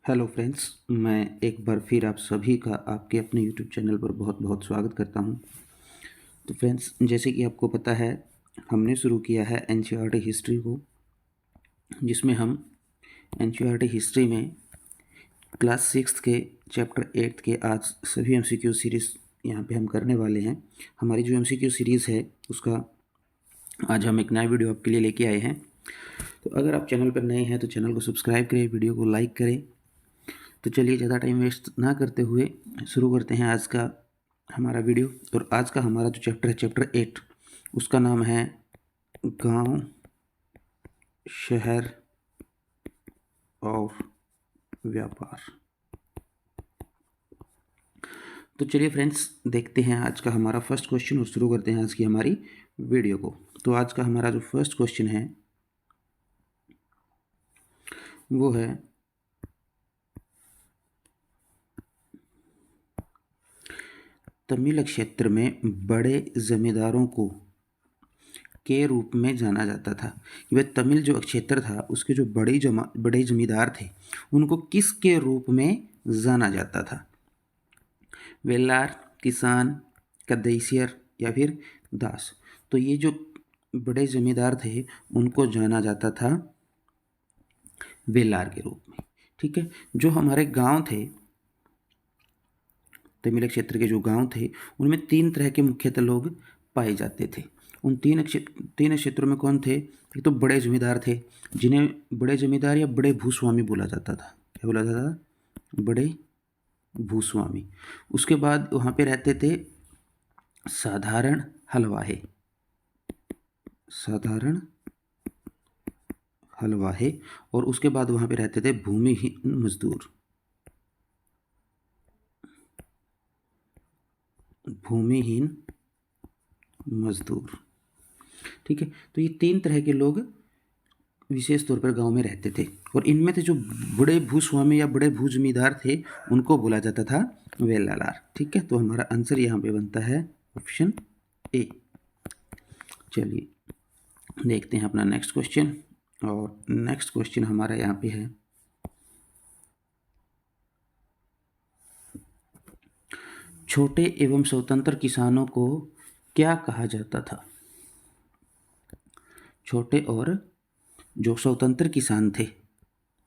Hello friends, मैं एक बार फिर आप सभी का आपके अपने यूट्यूब चैनल पर बहुत बहुत स्वागत करता हूं। तो फ्रेंड्स, जैसे कि आपको पता है, हमने शुरू किया है एनसीईआरटी हिस्ट्री को, जिसमें हम एनसीईआरटी हिस्ट्री में क्लास 6 के चैप्टर 8 के आज सभी एमसीक्यू सीरीज़ यहाँ पे हम करने वाले हैं। हमारी जो एमसीक्यू सीरीज़ है उसका आज हम एक नया वीडियो आपके लिए लेके आए हैं। तो अगर आप चैनल पर नए हैं तो चैनल को सब्सक्राइब करें, वीडियो को लाइक करें। तो चलिए ज़्यादा टाइम वेस्ट ना करते हुए शुरू करते हैं आज का हमारा वीडियो। और आज का हमारा जो चैप्टर है, चैप्टर 8, उसका नाम है गांव, शहर और व्यापार। तो चलिए फ्रेंड्स, देखते हैं आज का हमारा फर्स्ट क्वेश्चन और शुरू करते हैं आज की हमारी वीडियो को। तो आज का हमारा जो फर्स्ट क्वेश्चन है वो है, तमिल क्षेत्र में बड़े जमींदारों को के रूप में जाना जाता था। कि वह तमिल जो क्षेत्र था उसके जो बड़े जमींदार थे उनको किस के रूप में जाना जाता था? वेलार, किसान, कदैसियर या फिर दास। तो ये जो बड़े जमींदार थे उनको जाना जाता था वेलार के रूप में। ठीक है। जो हमारे गांव थे, तमिल क्षेत्र के जो गांव थे, उनमें 3 तरह के मुख्यतः लोग पाए जाते थे। उन तीन क्षेत्रों में कौन थे? एक तो बड़े जमींदार थे, जिन्हें बड़े जमींदार या बड़े भूस्वामी बोला जाता था। क्या बोला जाता था? बड़े भूस्वामी। उसके बाद वहाँ पे रहते थे साधारण हलवाहे, साधारण हलवाहे। और उसके बाद वहाँ पे रहते थे भूमिहीन मजदूर, भूमिहीन मजदूर। ठीक है। तो ये 3 तरह के लोग विशेष तौर पर गांव में रहते थे। और इनमें से जो बड़े भूस्वामी या बड़े भू जमींदार थे उनको बोला जाता था वेलालार। ठीक है। तो हमारा आंसर यहाँ पे बनता है ऑप्शन ए। चलिए देखते हैं अपना नेक्स्ट क्वेश्चन। और नेक्स्ट क्वेश्चन हमारा यहाँ पे है, छोटे एवं स्वतंत्र किसानों को क्या कहा जाता था? छोटे और जो स्वतंत्र किसान थे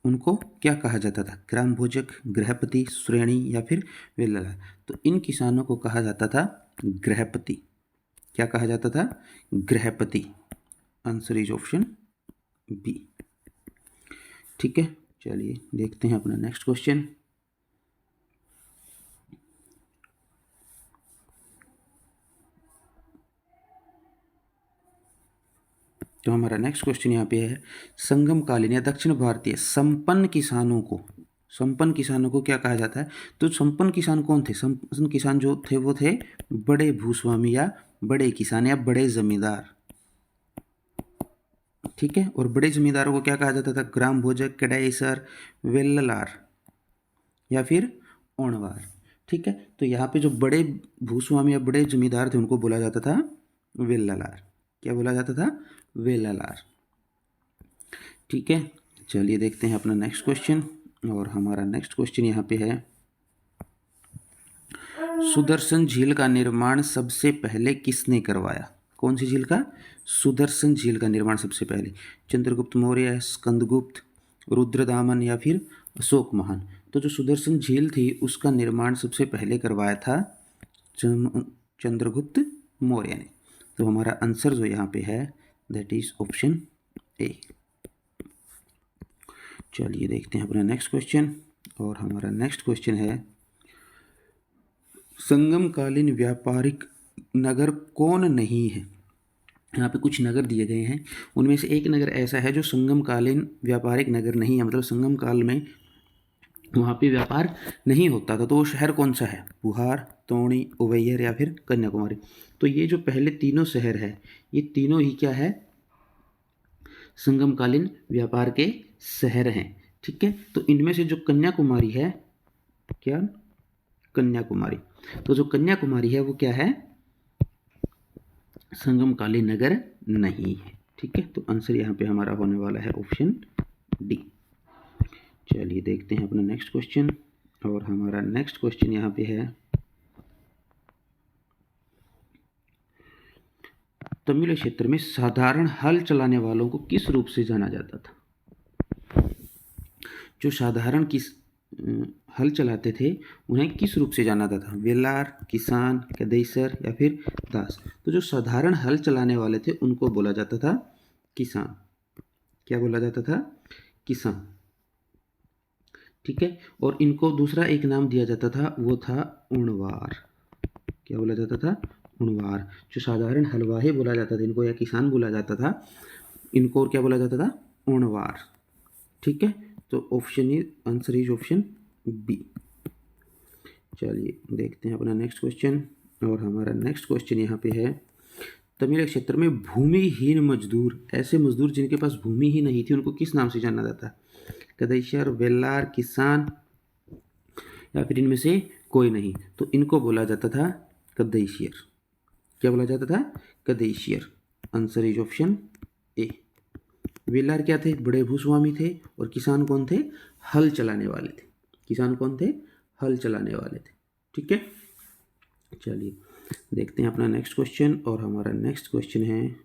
उनको क्या कहा जाता था? ग्राम भोजक, गृहपति, श्रेणी या फिर वेलाला। तो इन किसानों को कहा जाता था गृहपति। क्या कहा जाता था? गृहपति। Answer is option B. ठीक है। चलिए देखते हैं अपना नेक्स्ट क्वेश्चन। तो हमारा नेक्स्ट क्वेश्चन यहाँ पे है, संगमकालीन या दक्षिण भारतीय संपन्न किसानों को, संपन्न किसानों को क्या कहा जाता है? तो संपन्न किसान कौन थे? संपन्न किसान जो थे वो थे बड़े भूस्वामी या बड़े किसान या बड़े जमींदार। ठीक है। और बड़े जमींदारों को क्या कहा जाता था? ग्राम भोजक, कडाईसर, वेल्ललार या फिर ओणवार। ठीक है। तो यहाँ पे जो बड़े भूस्वामी या बड़े जमींदार थे उनको बोला जाता था वेल्ललार। क्या बोला जाता था? वेल्ललार। ठीक है। चलिए देखते हैं अपना नेक्स्ट क्वेश्चन। और हमारा नेक्स्ट क्वेश्चन यहाँ पे है, सुदर्शन झील का निर्माण सबसे पहले किसने करवाया? कौन सी झील का? सुदर्शन झील का निर्माण सबसे पहले चंद्रगुप्त मौर्य, स्कंदगुप्त, रुद्रदामन या फिर अशोक महान। तो जो सुदर्शन झील थी उसका निर्माण सबसे पहले करवाया था चंद्रगुप्त मौर्य ने। तो हमारा आंसर जो यहाँ पे है दैट इज ऑप्शन ए। चलिए देखते हैं अपना नेक्स्ट क्वेश्चन। और हमारा नेक्स्ट क्वेश्चन है, संगमकालीन व्यापारिक नगर कौन नहीं है? यहाँ पे कुछ नगर दिए गए हैं, उनमें से एक नगर ऐसा है जो संगमकालीन व्यापारिक नगर नहीं है, मतलब संगम काल में वहाँ पे व्यापार नहीं होता था। तो वो शहर कौन सा है? बुहार, तोणी, उवैयर या फिर कन्याकुमारी। तो ये जो पहले तीनों शहर है ये तीनों ही क्या है? संगमकालीन व्यापार के शहर हैं। ठीक है। तो इनमें से जो कन्याकुमारी है, क्या? कन्याकुमारी। तो जो कन्याकुमारी है वो क्या है? संगमकालीन नगर नहीं है। ठीक है। तो आंसर यहाँ पे हमारा होने वाला है ऑप्शन डी। चलिए देखते हैं अपना नेक्स्ट क्वेश्चन, और हमारा नेक्स्ट क्वेश्चन यहाँ पे है, तमिल क्षेत्र में साधारण हल चलाने वालों को किस रूप से जाना जाता था? जो साधारण हल चलाते थे उन्हें किस रूप से जाना जाता था? वेलार, किसान, कदेसर या फिर दास? तो जो साधारण हल चलाने वाले थे उनको बोला जाता था किसान। क्या बोला जाता था? किसान। ठीक है। और इनको दूसरा एक नाम दिया जाता था, वो था उणवार। क्या बोला जाता था? उणवार। जो साधारण हलवाही बोला जाता था इनको, या किसान बोला जाता था इनको, और क्या बोला जाता था? उणवार। ठीक है। तो option is, answer is option B. चलिए देखते हैं अपना नेक्स्ट क्वेश्चन, और हमारा नेक्स्ट क्वेश्चन यहाँ पे है, तमिल क्षेत्र में भूमिहीन मजदूर, ऐसे मजदूर जिनके पास भूमि ही नहीं थी, उनको किस नाम से जाना जाता? कदैशर, वेलार, किसान या फिर इनमें से कोई नहीं? तो इनको बोला जाता था कदैशियर। क्या बोला जाता था? कदैशियर। Answer is option A. वेलार क्या थे? बड़े भूस्वामी थे। और किसान कौन थे? हल चलाने वाले थे। किसान कौन थे? हल चलाने वाले थे। ठीक है। चलिए देखते हैं अपना नेक्स्ट क्वेश्चन, और हमारा नेक्स्ट क्वेश्चन है,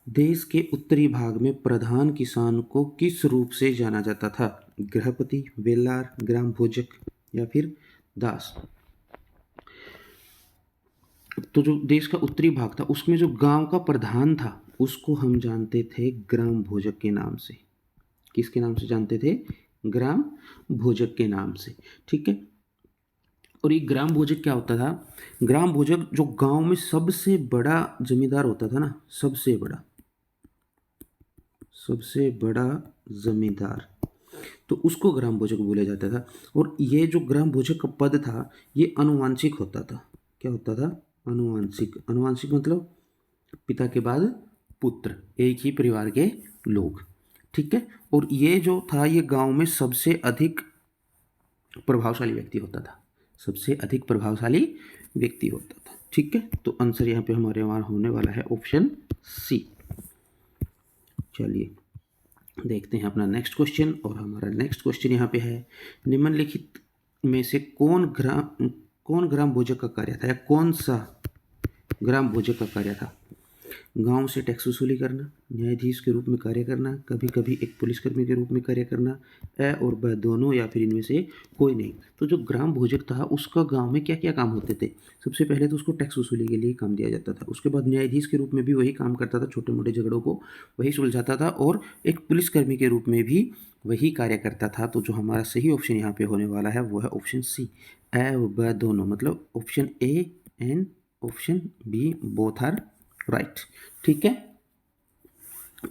देश के उत्तरी भाग में प्रधान किसान को किस रूप से जाना जाता था? गृहपति, वेलार, ग्राम भोजक या फिर दास? तो जो देश का उत्तरी भाग था उसमें जो गांव का प्रधान था उसको हम जानते थे ग्राम भोजक के नाम से। किसके नाम से जानते थे? ग्राम भोजक के नाम से। ठीक है। और ये ग्राम भोजक क्या होता था? ग्राम भोजक जो गांव में सबसे बड़ा जमींदार होता था ना, सबसे बड़ा जमींदार, तो उसको ग्राम भोजक बोला जाता था। और ये जो ग्राम भोजक का पद था ये अनुवांशिक होता था। क्या होता था? अनुवांशिक। अनुवांशिक मतलब पिता के बाद पुत्र, एक ही परिवार के लोग। ठीक है। और ये जो था ये गांव में सबसे अधिक प्रभावशाली व्यक्ति होता था। सबसे अधिक प्रभावशाली व्यक्ति होता था। ठीक है। तो आंसर यहाँ पे हमारे वहाँ होने वाला है ऑप्शन सी। चलिए देखते हैं अपना नेक्स्ट क्वेश्चन, और हमारा नेक्स्ट क्वेश्चन यहाँ पे है, निम्नलिखित में से कौन ग्राम भोजक का कार्य था, या कौन सा ग्राम भोजक का कार्य था? गांव से टैक्स वसूली करना, न्यायाधीश के रूप में कार्य करना, कभी कभी एक पुलिसकर्मी के रूप में कार्य करना, ए और ब दोनों या फिर इनमें से कोई नहीं? तो जो ग्राम भोजक था उसका गांव में क्या क्या काम होते थे? सबसे पहले तो उसको टैक्स वसूली के लिए काम दिया जाता था। उसके बाद न्यायाधीश के रूप में भी वही काम करता था, छोटे मोटे झगड़ों को वही सुलझाता था, और एक पुलिसकर्मी के रूप में भी वही कार्य करता था। तो जो हमारा सही ऑप्शन यहाँ पे होने वाला है वो है ऑप्शन सी, ए और ब दोनों, मतलब option A and option B both are right. ठीक है।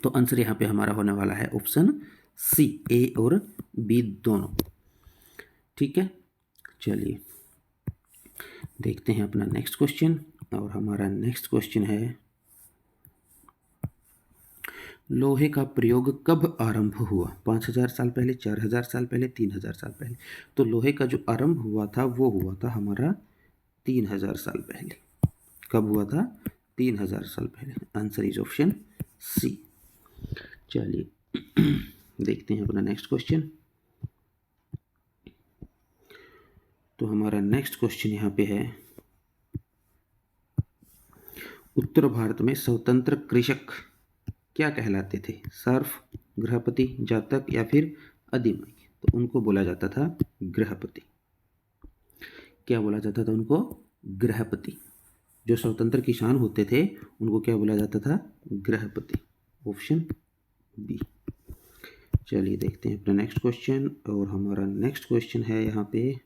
तो आंसर यहाँ पे हमारा होने वाला है ऑप्शन सी, ए और बी दोनों। ठीक है। चलिए देखते हैं अपना नेक्स्ट क्वेश्चन, और हमारा नेक्स्ट क्वेश्चन है, लोहे का प्रयोग कब आरंभ हुआ? 5000 साल पहले, 4000 साल पहले, 3000 साल पहले? तो लोहे का जो आरंभ हुआ था वो हुआ था हमारा 3000 साल पहले। कब हुआ था? 3000 साल पहले। Answer is option C. चलिए देखते हैं अपना नेक्स्ट क्वेश्चन। तो हमारा नेक्स्ट क्वेश्चन यहाँ पे है, उत्तर भारत में स्वतंत्र कृषक क्या कहलाते थे? सर्फ, गृहपति, जातक या फिर अधिमाई? तो उनको बोला जाता था गृहपति। क्या बोला जाता था उनको? गृहपति। जो स्वतंत्र किसान होते थे उनको क्या बोला जाता था? गृहपति। Option B. चलिए देखते हैं अपना नेक्स्ट क्वेश्चन, और हमारा नेक्स्ट क्वेश्चन है यहाँ पे,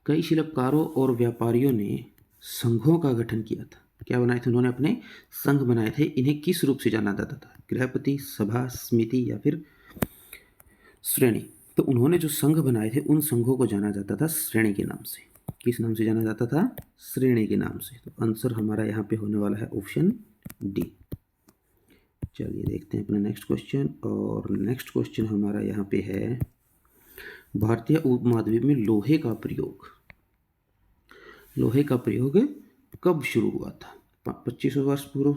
कई शिल्पकारों और व्यापारियों ने संघों का गठन किया था। क्या बनाए थे उन्होंने? अपने संघ बनाए थे। इन्हें किस रूप से जाना जाता था? गृहपति, सभा, समिति या फिर श्रेणी? तो उन्होंने जो संघ बनाए थे उन संघों को जाना जाता था श्रेणी के नाम से। किस नाम से जाना जाता था? श्रेणी के नाम से। तो आंसर हमारा यहाँ पे होने वाला है ऑप्शन डी। चलिए देखते हैं अपना नेक्स्ट क्वेश्चन, और नेक्स्ट क्वेश्चन हमारा यहाँ पे है, भारतीय उपमहाद्वीप में लोहे का प्रयोग कब शुरू हुआ था? 2500 वर्ष पूर्व,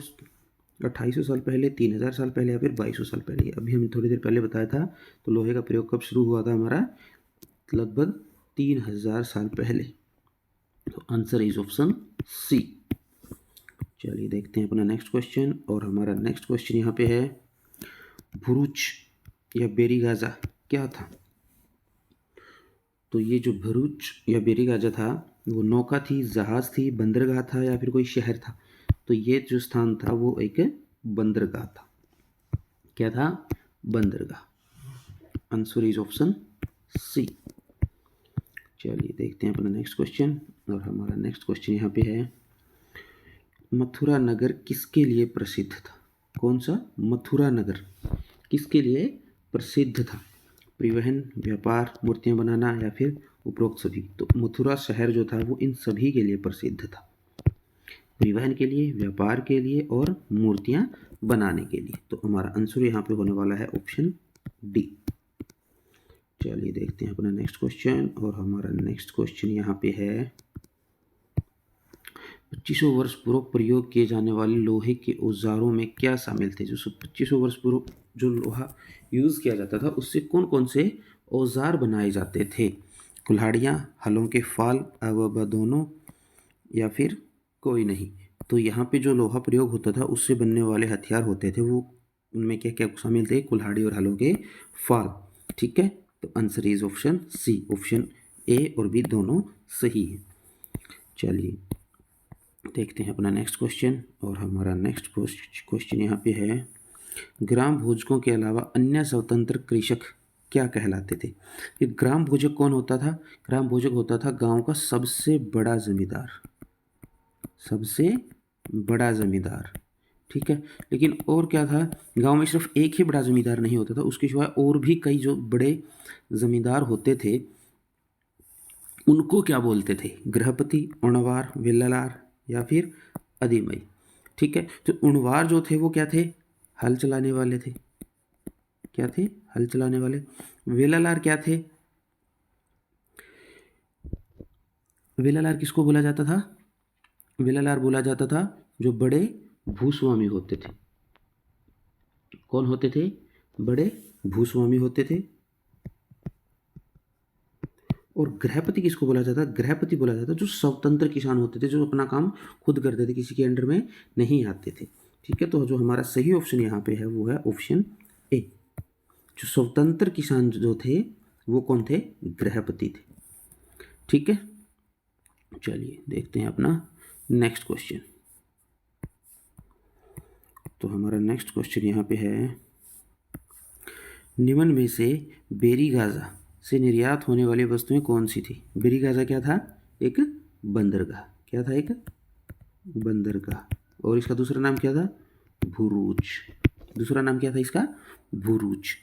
2800 साल पहले, 3000 साल पहले या फिर 2200 साल पहले। अभी हमने थोड़ी देर पहले बताया था। तो लोहे का प्रयोग कब शुरू हुआ था हमारा? लगभग 3000 साल पहले। तो आंसर इज ऑप्शन सी। चलिए देखते हैं अपना नेक्स्ट क्वेश्चन। और हमारा नेक्स्ट क्वेश्चन यहाँ पे है, भरूच या बेरीगाजा क्या था? तो ये जो भरूच या बेरीगाजा था वो नौका थी, जहाज थी, बंदरगाह था या फिर कोई शहर था? तो ये जो स्थान था वो एक बंदरगाह था। क्या था? बंदरगाह। Answer is option C. चलिए देखते हैं अपना नेक्स्ट क्वेश्चन। और हमारा नेक्स्ट क्वेश्चन यहाँ पे है, मथुरा नगर किसके लिए प्रसिद्ध था? कौन सा? मथुरा नगर किसके लिए प्रसिद्ध था? परिवहन, व्यापार, मूर्तियां बनाना या फिर उपरोक्त सभी? तो मथुरा शहर जो था वो इन सभी के लिए प्रसिद्ध था। परिवहन के लिए, व्यापार के लिए और मूर्तियां बनाने के लिए। तो हमारा आंसर यहाँ पे होने वाला है ऑप्शन डी। चलिए देखते हैं अपना नेक्स्ट क्वेश्चन। और हमारा नेक्स्ट क्वेश्चन यहाँ पे है, 2500 वर्ष पूर्व प्रयोग किए जाने वाले लोहे के औजारों में क्या शामिल थे? जो 2500 वर्ष पूर्व जो लोहा यूज़ किया जाता था उससे कौन कौन से औजार बनाए जाते थे? कुल्हाड़ियाँ, हलों के फाल, व दोनों या फिर कोई नहीं? तो यहाँ पे जो लोहा प्रयोग होता था उससे बनने वाले हथियार होते थे वो, उनमें क्या क्या शामिल थे? कुल्हाड़ी और हलों के फाल। ठीक है, तो answer is option C. Option A और बी दोनों सही है। चलिए देखते हैं अपना नेक्स्ट क्वेश्चन। और हमारा नेक्स्ट क्वेश्चन यहाँ पे है, ग्राम भोजकों के अलावा अन्य स्वतंत्र कृषक क्या कहलाते थे? ये ग्राम भोजक कौन होता था? ग्राम भोजक होता था गांव का सबसे बड़ा जमींदार। सबसे बड़ा जमींदार। ठीक है, लेकिन और क्या था? गांव में सिर्फ एक ही बड़ा जमींदार नहीं होता था, उसके सिवाय और भी कई जो बड़े जमींदार होते थे उनको क्या बोलते थे? गृहपति, उणवार, वेलालार या फिर अधिमई। ठीक है, तो उणवार जो थे वो क्या थे? हल चलाने वाले थे। क्या थे? हल चलाने वाले। वेलालार क्या थे? वेलालार किसको बोला जाता था? वेलालार बोला जाता था जो बड़े भूस्वामी होते थे। कौन होते थे? बड़े भूस्वामी होते थे। और गृहपति किसको बोला जाता? गृहपति बोला जाता जो स्वतंत्र किसान होते थे, जो अपना काम खुद करते थे, किसी के अंडर में नहीं आते थे। ठीक है, तो जो हमारा सही ऑप्शन यहाँ पे है वो है ऑप्शन ए। जो स्वतंत्र किसान जो थे वो कौन थे? गृहपति थे। ठीक है, चलिए देखते हैं अपना नेक्स्ट क्वेश्चन। तो हमारा नेक्स्ट क्वेश्चन यहाँ पे है, निम्न में से बेरीगाजा से निर्यात होने वाली वस्तुएं कौन सी थी? बेरीगाजा क्या था? एक बंदरगाह। क्या था? एक बंदरगाह। और इसका दूसरा नाम क्या था? भूरूच। दूसरा नाम क्या था इसका? भूरूच।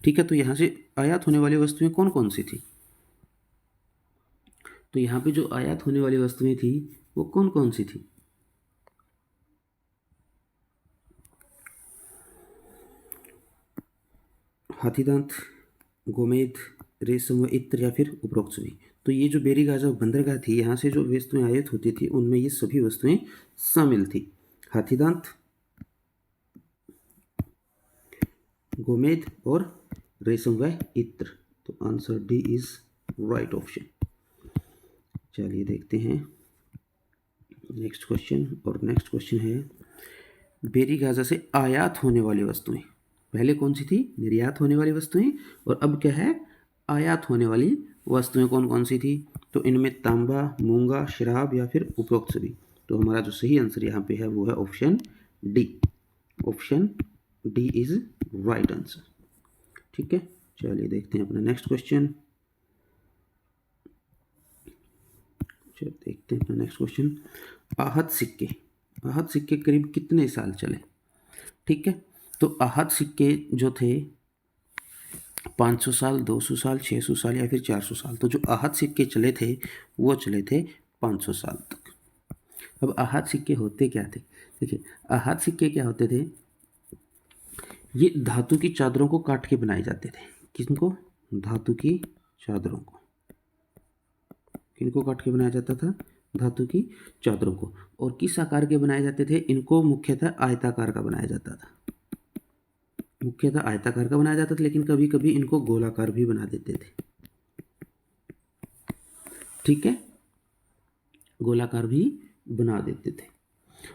ठीक है, तो यहाँ से आयात होने वाली वस्तुएं कौन कौन सी थी? तो यहाँ पे जो आयात होने वाली वस्तुएं थी वो कौन कौन सी थी? हाथीदांत, गोमेद, रेशम व इत्र या फिर उपरोक्त सभी? तो ये जो बेरीगाजा बंदरगाह थी, यहाँ से जो वस्तुएं आयात होती थी उनमें ये सभी वस्तुएं शामिल थी। हाथीदांत, गोमेद और रेशम व इत्र। तो answer D is right option. चलिए देखते हैं नेक्स्ट क्वेश्चन। और नेक्स्ट क्वेश्चन है, बेरीगाजा से आयात होने वाली वस्तुएं, पहले कौन सी थी? निर्यात होने वाली वस्तुएं, और अब क्या है? आयात होने वाली वस्तुएं कौन कौन सी थी? तो इनमें तांबा, मूंगा, शराब या फिर उपरोक्त सभी? तो हमारा जो सही आंसर यहाँ पे है वो है option D. Option D is right answer. ठीक है, चलिए देखते हैं अपना नेक्स्ट क्वेश्चन। चलिए देखते हैं अपना नेक्स्ट क्वेश्चन। आहत सिक्के, आहत सिक्के करीब कितने साल चले? ठीक है, तो आहत सिक्के जो थे 500 साल, 200 साल, 600 साल या फिर 400 साल। तो जो आहत सिक्के चले थे वो चले थे 500 साल तक। अब आहत सिक्के होते क्या थे? देखिए, आहत सिक्के क्या होते थे? ये धातु की चादरों को काट के बनाए जाते थे। किनको? धातु की चादरों को। किनको काट के बनाया जाता था? धातु की चादरों को। और किस आकार के बनाए जाते थे? इनको मुख्यतः आयताकार का बनाया जाता था, मुख्यतः आयताकार का बनाया जाता था, लेकिन कभी कभी इनको गोलाकार भी बना देते थे। ठीक है, गोलाकार भी बना देते थे।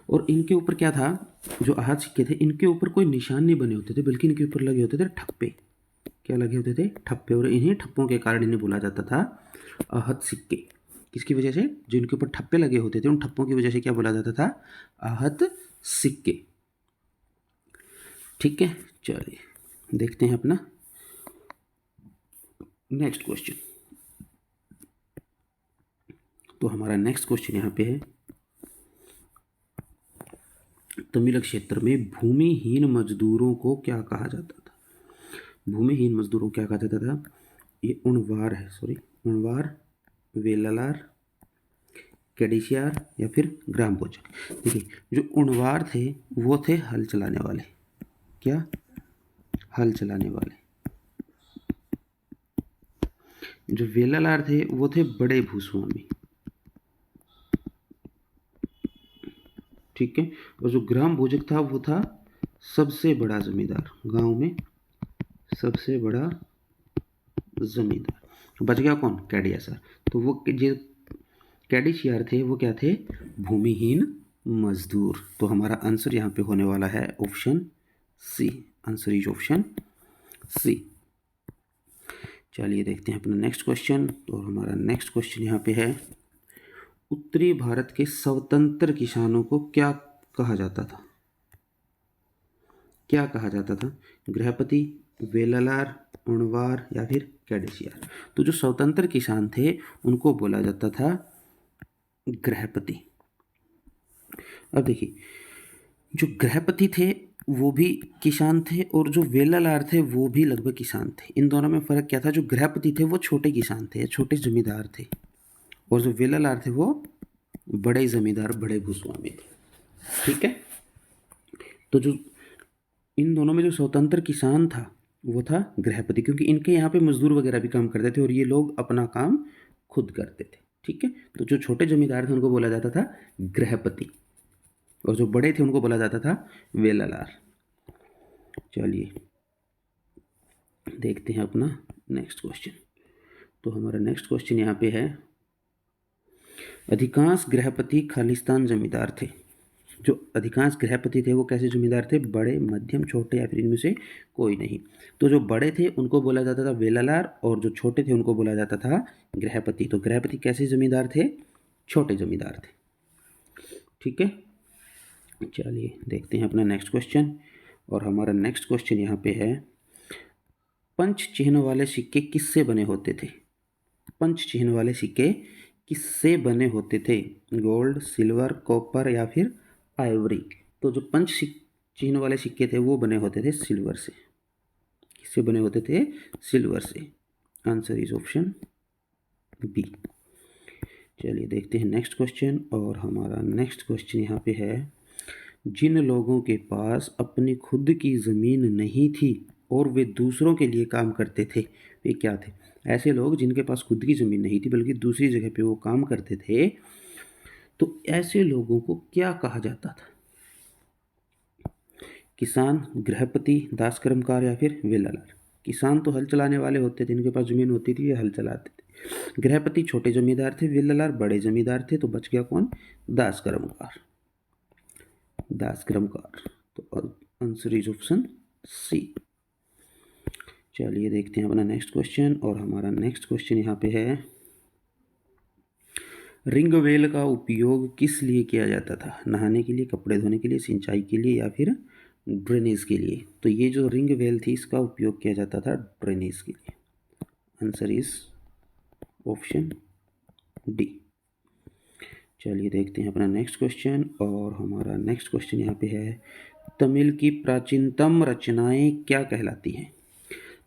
और इनके ऊपर क्या था, जो आहत सिक्के थे इनके ऊपर कोई निशान नहीं बने होते थे, बल्कि इनके ऊपर लगे होते थे ठप्पे। क्या लगे होते थे? ठप्पे। और इन्हीं ठप्पों के कारण इन्हें बोला जाता था आहत सिक्के। किसकी वजह से? जो इनके ऊपर ठप्पे लगे होते थे उन ठप्पों की वजह से क्या बोला जाता था? आहत सिक्के। ठीक है, चलिए देखते हैं अपना नेक्स्ट क्वेश्चन। तो हमारा नेक्स्ट क्वेश्चन यहाँ पे है, तमिल क्षेत्र में भूमिहीन मजदूरों को क्या कहा जाता था? भूमिहीन मजदूरों को क्या कहा जाता था? ये उणवार है, उणवार, वेलालार, कैडिशियार या फिर ग्राम भोजक। देखिए, जो उणवार थे वो थे हल चलाने वाले। क्या? हल चलाने वाले। जो वेलालार थे वो थे बड़े भूस्वामी। ठीक है, और जो ग्राम भोजक था वो था सबसे बड़ा जमींदार, गांव में सबसे बड़ा जमींदार। बच गया कौन? कैडियासर। तो वो जो कैडिशियार थे वो क्या थे? भूमिहीन मजदूर। तो हमारा आंसर यहाँ पे होने वाला है option C. Answer is option C. चलिए देखते हैं अपना नेक्स्ट क्वेश्चन। और हमारा नेक्स्ट क्वेश्चन यहाँ पे है, उत्तरी भारत के स्वतंत्र किसानों को क्या कहा जाता था? क्या कहा जाता था? गृहपति, वेलालार, उणवार या फिर कैडिशियार। तो जो स्वतंत्र किसान थे उनको बोला जाता था गृहपति। अब देखिए, जो गृहपति थे वो भी किसान थे और जो वेलालार थे वो भी लगभग किसान थे। इन दोनों में फ़र्क क्या था? जो गृहपति थे वो छोटे किसान थे, छोटे जमींदार थे, और जो वेलालार थे वो बड़े जमींदार, बड़े भूस्वामी थे। ठीक है, तो जो इन दोनों में जो स्वतंत्र किसान था वो था गृहपति, क्योंकि इनके यहाँ पे मजदूर वगैरह भी काम करते थे और ये लोग अपना काम खुद करते थे। ठीक है, तो जो छोटे जमींदार थे उनको बोला जाता था गृहपति, और जो बड़े थे उनको बोला जाता था वेलालार। चलिए देखते हैं अपना नेक्स्ट क्वेश्चन। तो हमारा नेक्स्ट क्वेश्चन यहाँ पे है, अधिकांश गृहपति खालिस्तान जमींदार थे। जो अधिकांश गृहपति थे वो कैसे जमींदार थे? बड़े, मध्यम, छोटे या फिर इनमें से कोई नहीं। तो जो बड़े थे उनको बोला जाता था वेलालार और जो छोटे थे उनको बोला जाता था गृहपति। तो गृहपति कैसे जमींदार थे? छोटे जमींदार थे। ठीक है, चलिए देखते हैं अपना नेक्स्ट क्वेश्चन। और हमारा नेक्स्ट क्वेश्चन यहाँ पे है, पंच चिन्ह वाले सिक्के किससे बने होते थे? पंच चिन्ह वाले सिक्के किससे बने होते थे? गोल्ड, सिल्वर, कॉपर या फिर आइवरी। तो जो पंच चिन्ह वाले सिक्के थे वो बने होते थे सिल्वर से। किससे बने होते थे? सिल्वर से। Answer is option B. चलिए देखते हैं नेक्स्ट क्वेश्चन। और हमारा नेक्स्ट क्वेश्चन यहाँ पे है, जिन लोगों के पास अपनी खुद की ज़मीन नहीं थी और वे दूसरों के लिए काम करते थे, वे क्या थे? ऐसे लोग जिनके पास खुद की ज़मीन नहीं थी बल्कि दूसरी जगह पे वो काम करते थे, तो ऐसे लोगों को क्या कहा जाता था? किसान, गृहपति, दास कर्मकार या फिर वेलालार। किसान तो हल चलाने वाले होते थे, इनके पास ज़मीन होती थी, ये हल चलाते थे। गृहपति छोटे जमींदार थे, वेलालार बड़े जमींदार थे। तो बच गया कौन? दास कर्मकार। दास कर्मकार। तो आंसर इज ऑप्शन सी। चलिए देखते हैं अपना नेक्स्ट क्वेश्चन। और हमारा नेक्स्ट क्वेश्चन यहाँ पे है, रिंग वेल का उपयोग किस लिए किया जाता था? नहाने के लिए, कपड़े धोने के लिए, सिंचाई के लिए या फिर ड्रेनेज के लिए? तो ये जो रिंग वेल थी इसका उपयोग किया जाता था ड्रेनेज के लिए। Answer is option D. चलिए देखते हैं अपना नेक्स्ट क्वेश्चन। और हमारा नेक्स्ट क्वेश्चन यहाँ पे है, तमिल की प्राचीनतम रचनाएं क्या कहलाती हैं?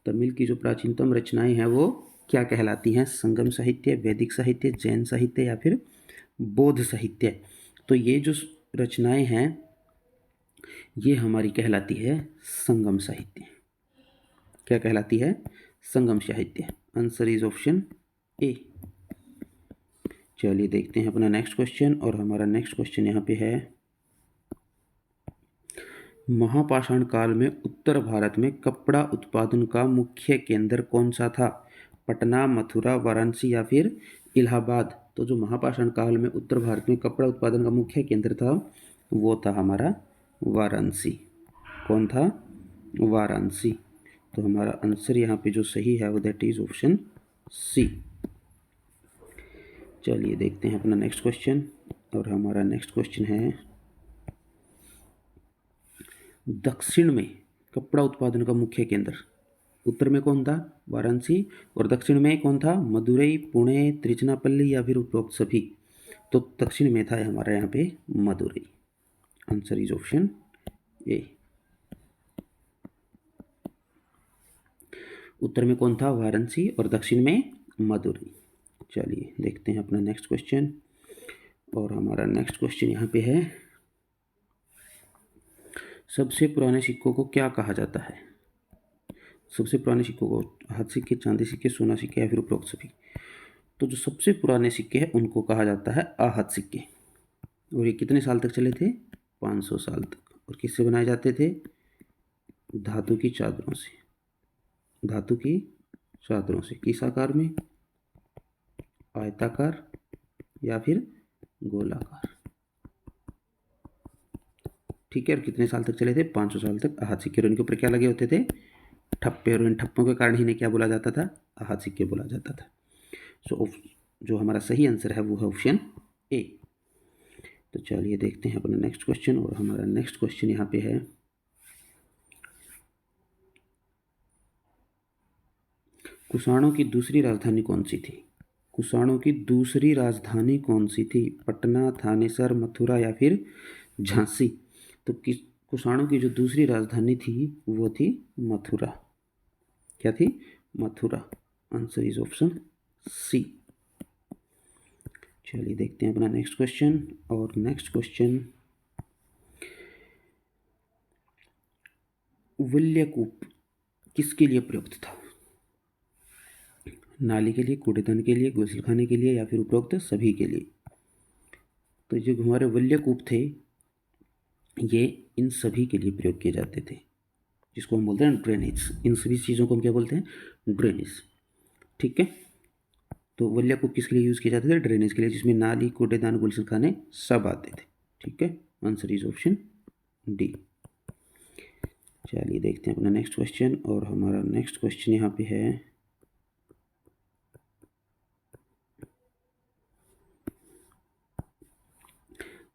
तमिल की जो प्राचीनतम रचनाएं हैं वो क्या कहलाती हैं? संगम साहित्य, वैदिक साहित्य, जैन साहित्य या फिर बौद्ध साहित्य। तो ये जो रचनाएं हैं ये हमारी कहलाती है संगम साहित्य। क्या कहलाती है? संगम साहित्य। आंसर इज ऑप्शन ए। चलिए देखते हैं अपना नेक्स्ट क्वेश्चन, और हमारा नेक्स्ट क्वेश्चन यहाँ पे है, महापाषाण काल में उत्तर भारत में कपड़ा उत्पादन का मुख्य केंद्र कौन सा था? पटना, मथुरा, वाराणसी या फिर इलाहाबाद? तो जो महापाषाण काल में उत्तर भारत में कपड़ा उत्पादन का मुख्य केंद्र था वो था हमारा वाराणसी। कौन था? वाराणसी। तो हमारा आंसर यहाँ पे जो सही है वो दैट इज ऑप्शन सी। चलिए देखते हैं अपना नेक्स्ट क्वेश्चन, और हमारा नेक्स्ट क्वेश्चन है, दक्षिण में कपड़ा उत्पादन का मुख्य केंद्र, उत्तर में कौन था? वाराणसी, और दक्षिण में कौन था? मदुरई, पुणे, तिरुचिरापल्ली या फिर उपरोक्त सभी? तो दक्षिण में था हमारा यहाँ पे Madurai. Answer is option A. उत्तर में कौन था? वाराणसी, और दक्षिण में मदुरई। चलिए देखते हैं अपना नेक्स्ट क्वेश्चन, और हमारा नेक्स्ट क्वेश्चन यहाँ पे है, सबसे पुराने सिक्कों को क्या कहा जाता है? सबसे पुराने सिक्कों को हाथ सिक्के, चांदी सिक्के, सोना सिक्के या फिर उपरोक्त सभी? तो जो सबसे पुराने सिक्के हैं उनको कहा जाता है आहत सिक्के, और ये कितने साल तक चले थे? 500 साल तक। और किससे बनाए जाते थे? धातु की चादरों से। धातु की चादरों से। किस आकार में? आयताकार या फिर गोलाकार। ठीक है, और कितने साल तक चले थे? 500 साल तक आहत सिक्के। और इनके ऊपर क्या लगे होते थे? ठप्पे, और इन ठप्पों के कारण इन्हें क्या बोला जाता था? आहत सिक्के बोला जाता था। सो जो हमारा सही आंसर है वो है ऑप्शन ए। तो चलिए देखते हैं अपना नेक्स्ट क्वेश्चन, और हमारा नेक्स्ट क्वेश्चन यहाँ पे है, कुषाणों की दूसरी राजधानी कौन सी थी? कुषाणों की दूसरी राजधानी कौन सी थी? पटना, थानेसर, मथुरा या फिर झांसी? तो कुषाणों की जो दूसरी राजधानी थी वो थी मथुरा। क्या थी? Mathura. Answer is option C. चलिए देखते हैं अपना नेक्स्ट क्वेश्चन, और नेक्स्ट क्वेश्चन, वल्यकूप किसके लिए प्रयुक्त था? नाली के लिए, कूड़ेदान के लिए, गुसलखाने के लिए या फिर उपरोक्त सभी के लिए? तो जो हमारे वल्यकूप थे ये इन सभी के लिए प्रयोग किए जाते थे, जिसको हम बोलते हैं ड्रेनेज। इन सभी चीज़ों को हम क्या बोलते हैं? ड्रेनेज। ठीक है, तो वल्यकूप किसके लिए यूज़ किए जाते थे? ड्रेनेज के लिए, जिसमें नाली, कूड़ेदान, गुलशनखाने सब आते थे। ठीक है, आंसर इज ऑप्शन डी। चलिए देखते हैं अपना नेक्स्ट क्वेश्चन, और हमारा नेक्स्ट क्वेश्चन यहाँ पे है,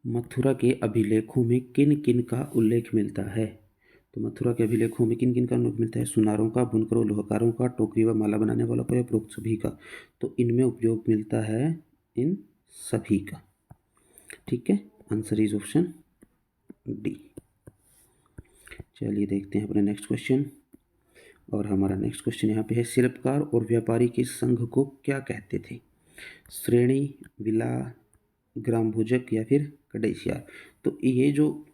मथुरा के अभिलेखों में किन किन का उल्लेख मिलता है? तो मथुरा के अभिलेखों में किन किन का उल्लेख मिलता है? सुनारों का, बुनकरों, लोहाकारों का, टोकरी व माला बनाने वालों का, या उपरोक्त सभी का? तो इनमें उपयोग मिलता है इन सभी का। ठीक है, आंसर इज ऑप्शन डी। चलिए देखते हैं अपना नेक्स्ट क्वेश्चन, और हमारा नेक्स्ट क्वेश्चन यहाँ पे है, शिल्पकार और व्यापारी के संघ को क्या कहते थे? श्रेणी, विला, ग्रामभोजक या फिर कड़ैसियार? तो ये जो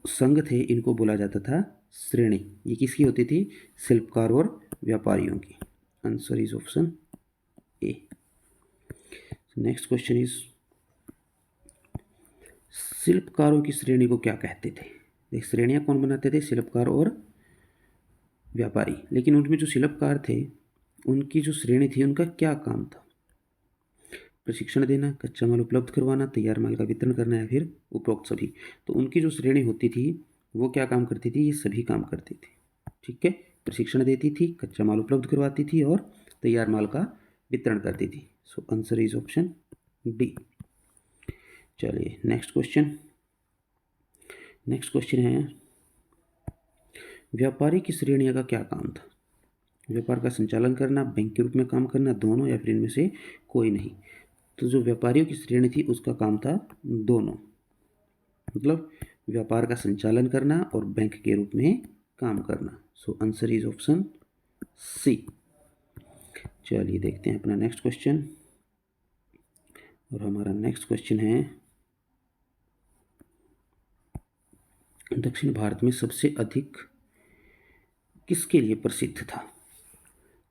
संघ थे इनको बोला जाता था श्रेणी। ये किसकी होती थी? शिल्पकार और व्यापारियों की। Answer is option A. Next question is, शिल्पकारों की श्रेणी को क्या कहते थे? देख, श्रेणियां कौन बनाते थे? शिल्पकार और व्यापारी। लेकिन उनमें जो शिल्पकार थे उनकी जो श्रेणी थी उनका क्या काम था? प्रशिक्षण देना, कच्चा माल उपलब्ध करवाना, तैयार माल का वितरण करना या फिर उपरोक्त सभी? तो उनकी जो श्रेणी होती थी वो क्या काम करती थी? ये सभी काम करती थी। ठीक है, प्रशिक्षण देती थी, कच्चा माल उपलब्ध करवाती थी और तैयार माल का वितरण करती थी। सो आंसर इज ऑप्शन डी। चलिए नेक्स्ट क्वेश्चन। नेक्स्ट क्वेश्चन है, व्यापारी की श्रेणियों का क्या काम था? व्यापार का संचालन करना, बैंक के रूप में काम करना, दोनों या फिर इनमें से कोई नहीं? तो जो व्यापारियों की श्रेणी थी उसका काम था दोनों, मतलब व्यापार का संचालन करना और बैंक के रूप में काम करना। So answer is option C. चलिए देखते हैं अपना नेक्स्ट क्वेश्चन, और हमारा नेक्स्ट क्वेश्चन है, दक्षिण भारत में सबसे अधिक किसके लिए प्रसिद्ध था?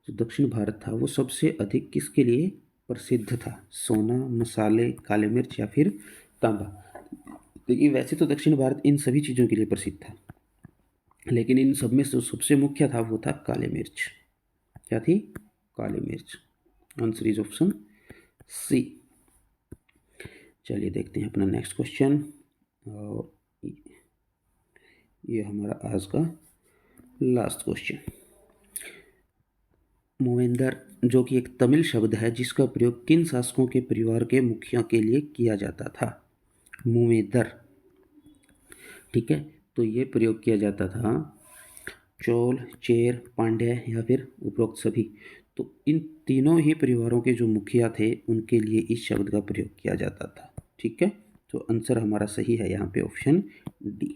जो दक्षिण भारत था वो सबसे अधिक किसके लिए प्रसिद्ध था? सोना, मसाले, काले मिर्च या फिर तांबा? देखिए, वैसे तो दक्षिण भारत इन सभी चीज़ों के लिए प्रसिद्ध था, लेकिन इन सब में जो सबसे मुख्य था वो था काले मिर्च। क्या थी? काली मिर्च। Answer is option C. चलिए देखते हैं अपना नेक्स्ट क्वेश्चन। और ये हमारा आज का लास्ट क्वेश्चन। मूवेंदर, जो कि एक तमिल शब्द है, जिसका प्रयोग किन शासकों के परिवार के मुखिया के लिए किया जाता था? मूवेंदर, ठीक है, तो ये प्रयोग किया जाता था चोल, चेर, पांड्य या फिर उपरोक्त सभी। तो इन तीनों ही परिवारों के जो मुखिया थे उनके लिए इस शब्द का प्रयोग किया जाता था। ठीक है, तो आंसर हमारा सही है यहाँ पे ऑप्शन डी,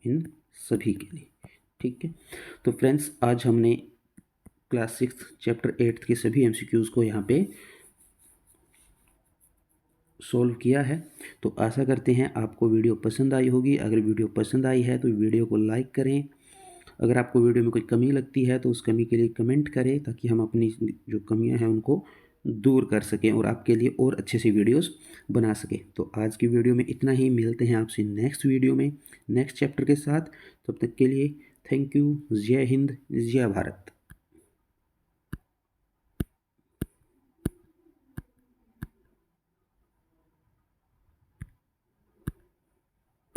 इन सभी के लिए। ठीक है, तो फ्रेंड्स आज हमने क्लास 6 चैप्टर 8 के सभी एमसीक्यूज़ को यहाँ पे सोल्व किया है। तो आशा करते हैं आपको वीडियो पसंद आई होगी। अगर वीडियो पसंद आई है तो वीडियो को लाइक करें। अगर आपको वीडियो में कोई कमी लगती है तो उस कमी के लिए कमेंट करें, ताकि हम अपनी जो कमियां हैं उनको दूर कर सकें और आपके लिए और अच्छे से वीडियोस बना सकें। तो आज की वीडियो में इतना ही। मिलते हैं आपसे नेक्स्ट वीडियो में नेक्स्ट चैप्टर के साथ। तब तक के लिए थैंक यू। जय हिंद, जय भारत।